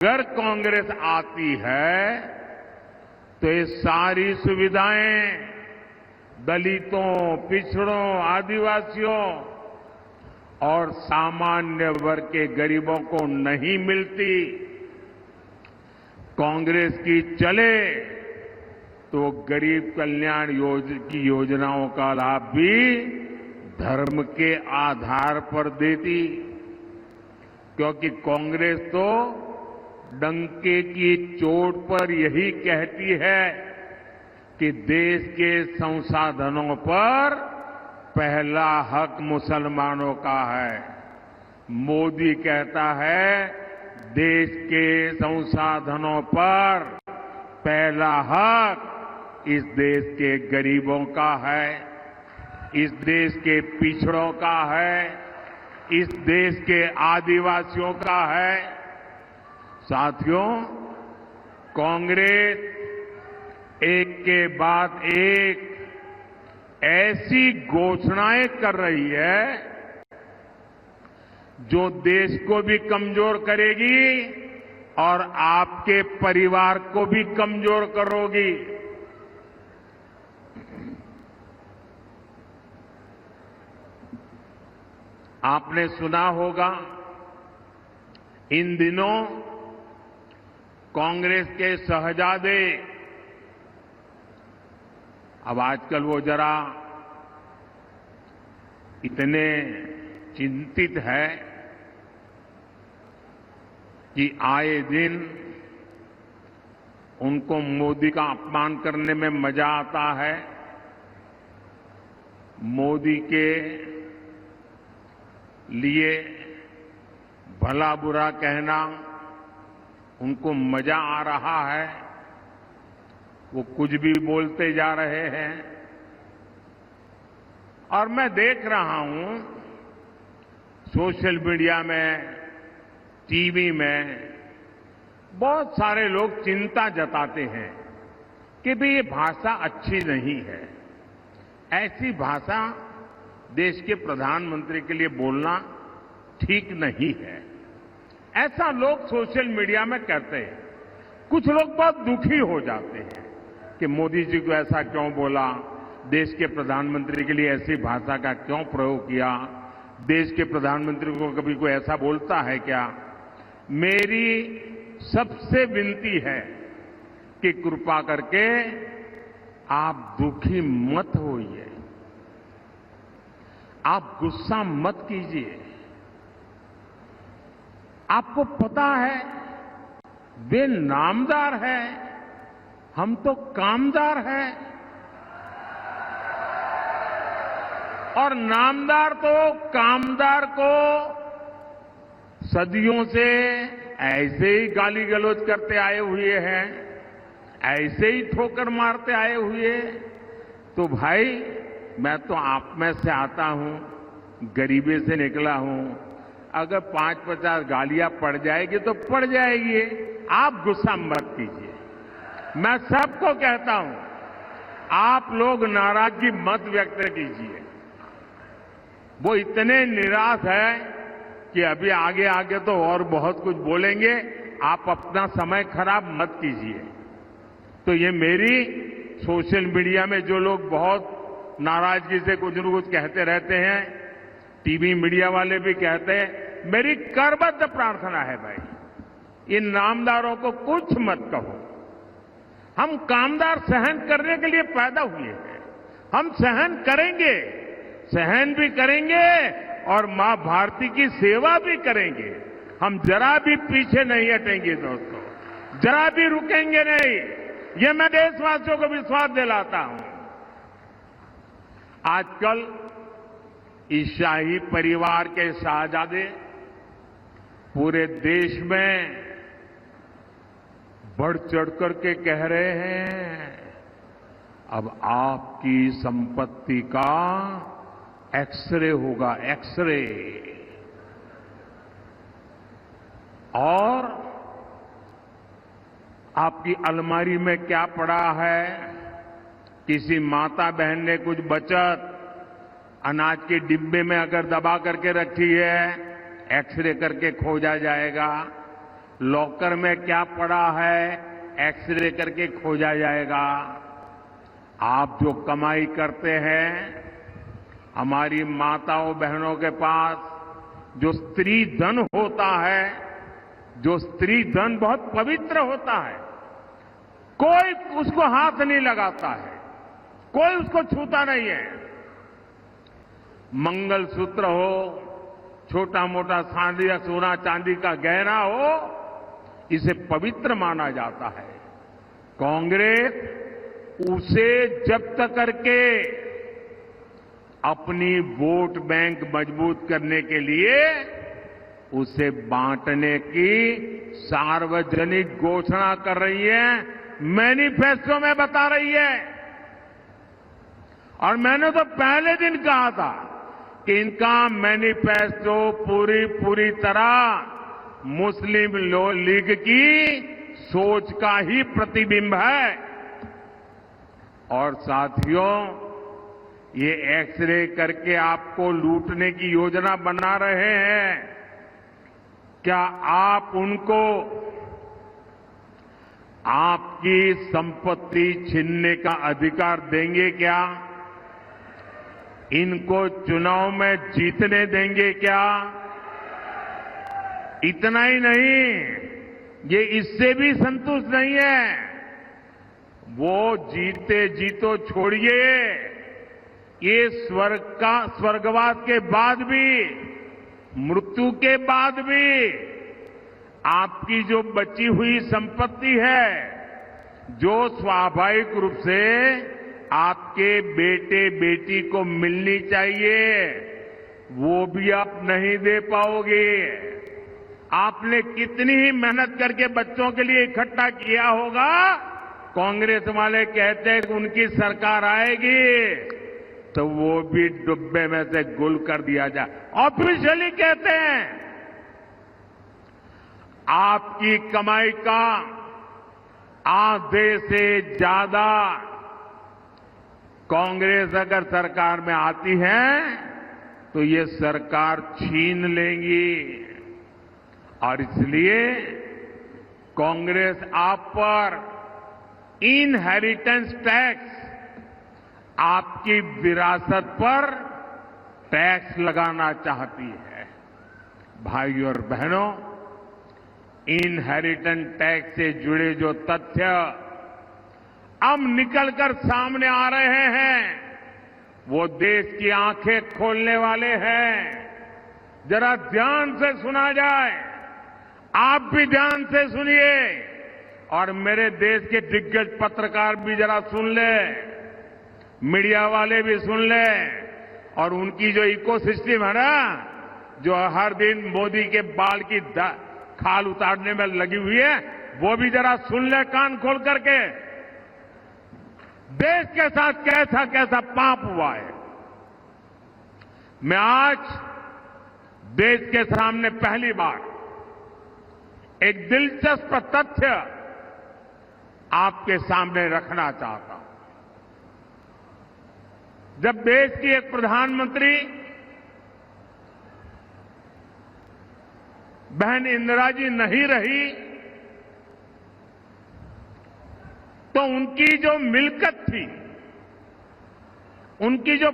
अगर कांग्रेस आती है तो ये सारी सुविधाएं दलितों, पिछड़ों, आदिवासियों और सामान्य वर्ग के गरीबों को नहीं मिलती। कांग्रेस की चले तो गरीब कल्याण की योजनाओं का लाभ भी धर्म के आधार पर देती, क्योंकि कांग्रेस तो डंके की चोट पर यही कहती है कि देश के संसाधनों पर पहला हक मुसलमानों का है। मोदी कहता है देश के संसाधनों पर पहला हक इस देश के गरीबों का है, इस देश के पिछड़ों का है, इस देश के आदिवासियों का है। साथियों, कांग्रेस एक के बाद एक ऐसी घोषणाएं कर रही है जो देश को भी कमजोर करेगी और आपके परिवार को भी कमजोर करोगी। आपने सुना होगा इन दिनों कांग्रेस के शहजादे, अब आजकल वो जरा इतने चिंतित है कि आए दिन उनको मोदी का अपमान करने में मजा आता है। मोदी के लिए भला बुरा कहना उनको मजा आ रहा है, वो कुछ भी बोलते जा रहे हैं। और मैं देख रहा हूं सोशल मीडिया में, टीवी में बहुत सारे लोग चिंता जताते हैं कि भाई ये भाषा अच्छी नहीं है, ऐसी भाषा देश के प्रधानमंत्री के लिए बोलना ठीक नहीं है, ऐसा लोग सोशल मीडिया में कहते हैं। कुछ लोग बहुत दुखी हो जाते हैं कि मोदी जी को ऐसा क्यों बोला, देश के प्रधानमंत्री के लिए ऐसी भाषा का क्यों प्रयोग किया, देश के प्रधानमंत्री को कभी कोई ऐसा बोलता है क्या। मेरी सबसे विनती है कि कृपा करके आप दुखी मत होइए, आप गुस्सा मत कीजिए। आपको पता है वे नामदार है, हम तो कामदार हैं, और नामदार तो कामदार को सदियों से ऐसे ही गाली गलौज करते आए हुए हैं, ऐसे ही ठोकर मारते आए हुए। तो भाई मैं तो आप में से आता हूं, गरीबी से निकला हूं, अगर 5-50 गालियां पड़ जाएगी तो पड़ जाएगी, आप गुस्सा मत कीजिए। मैं सबको कहता हूं आप लोग नाराजगी मत व्यक्त कीजिए। वो इतने निराश है कि अभी आगे आगे तो और बहुत कुछ बोलेंगे, आप अपना समय खराब मत कीजिए। तो ये मेरी सोशल मीडिया में जो लोग बहुत नाराजगी से कुछ न कुछ कहते रहते हैं, टीवी मीडिया वाले भी कहते हैं, मेरी करबद्ध प्रार्थना है भाई इन नामदारों को कुछ मत कहो। हम कामदार सहन करने के लिए पैदा हुए हैं, हम सहन करेंगे, सहन भी करेंगे और मां भारती की सेवा भी करेंगे। हम जरा भी पीछे नहीं हटेंगे दोस्तों, जरा भी रुकेंगे नहीं। ये मैं देशवासियों को विश्वास दिलाता हूं। आजकल इस शाही परिवार के शहजादे पूरे देश में बढ़ चढ़कर के कह रहे हैं अब आपकी संपत्ति का एक्सरे होगा, एक्सरे। और आपकी अलमारी में क्या पड़ा है, किसी माता बहन ने कुछ बचत अनाज के डिब्बे में अगर दबा करके रखी है, एक्सरे करके खोजा जाएगा। लॉकर में क्या पड़ा है एक्सरे करके खोजा जाएगा। आप जो कमाई करते हैं, हमारी माताओं बहनों के पास जो स्त्री धन होता है, जो स्त्री धन बहुत पवित्र होता है, कोई उसको हाथ नहीं लगाता है, कोई उसको छूता नहीं है। मंगलसूत्र हो, छोटा मोटा सोना चांदी का गहना हो, इसे पवित्र माना जाता है। कांग्रेस उसे जब्त करके अपनी वोट बैंक मजबूत करने के लिए उसे बांटने की सार्वजनिक घोषणा कर रही है, मैनिफेस्टो में बता रही है। और मैंने तो पहले दिन कहा था कि इनका मैनिफेस्टो पूरी तरह मुस्लिम लीग की सोच का ही प्रतिबिंब है। और साथियों, ये एक्सरे करके आपको लूटने की योजना बना रहे हैं। क्या आप उनको आपकी संपत्ति छीनने का अधिकार देंगे क्या? इनको चुनाव में जीतने देंगे क्या? इतना ही नहीं, ये इससे भी संतुष्ट नहीं है। वो जीते जीतो छोड़िए, ये स्वर्गवास के बाद भी, मृत्यु के बाद भी आपकी जो बची हुई संपत्ति है, जो स्वाभाविक रूप से आपके बेटे बेटी को मिलनी चाहिए, वो भी आप नहीं दे पाओगे। आपने कितनी ही मेहनत करके बच्चों के लिए इकट्ठा किया होगा। कांग्रेस वाले कहते हैं कि उनकी सरकार आएगी तो वो भी डुब्बे में से गुल कर दिया जाए। ऑफिशियली कहते हैं आपकी कमाई का आधे से ज्यादा कांग्रेस अगर सरकार में आती है तो ये सरकार छीन लेंगी। और इसलिए कांग्रेस आप पर इनहेरिटेंस टैक्स, आपकी विरासत पर टैक्स लगाना चाहती है। भाइयों और बहनों, इनहेरिटेंस टैक्स से जुड़े जो तथ्य अब निकलकर सामने आ रहे हैं, वो देश की आंखें खोलने वाले हैं। जरा ध्यान से सुना जाए, आप भी ध्यान से सुनिए और मेरे देश के दिग्गज पत्रकार भी जरा सुन ले, मीडिया वाले भी सुन ले, और उनकी जो इकोसिस्टम है ना, जो हर दिन मोदी के बाल की खाल उतारने में लगी हुई है, वो भी जरा सुन ले कान खोल करके। देश के साथ कैसा कैसा पाप हुआ है। मैं आज देश के सामने पहली बार एक दिलचस्प तथ्य आपके सामने रखना चाहता हूं। जब देश की एक प्रधानमंत्री बहन इंदिरा जी नहीं रही, तो उनकी जो मिल्कत थी, उनकी जो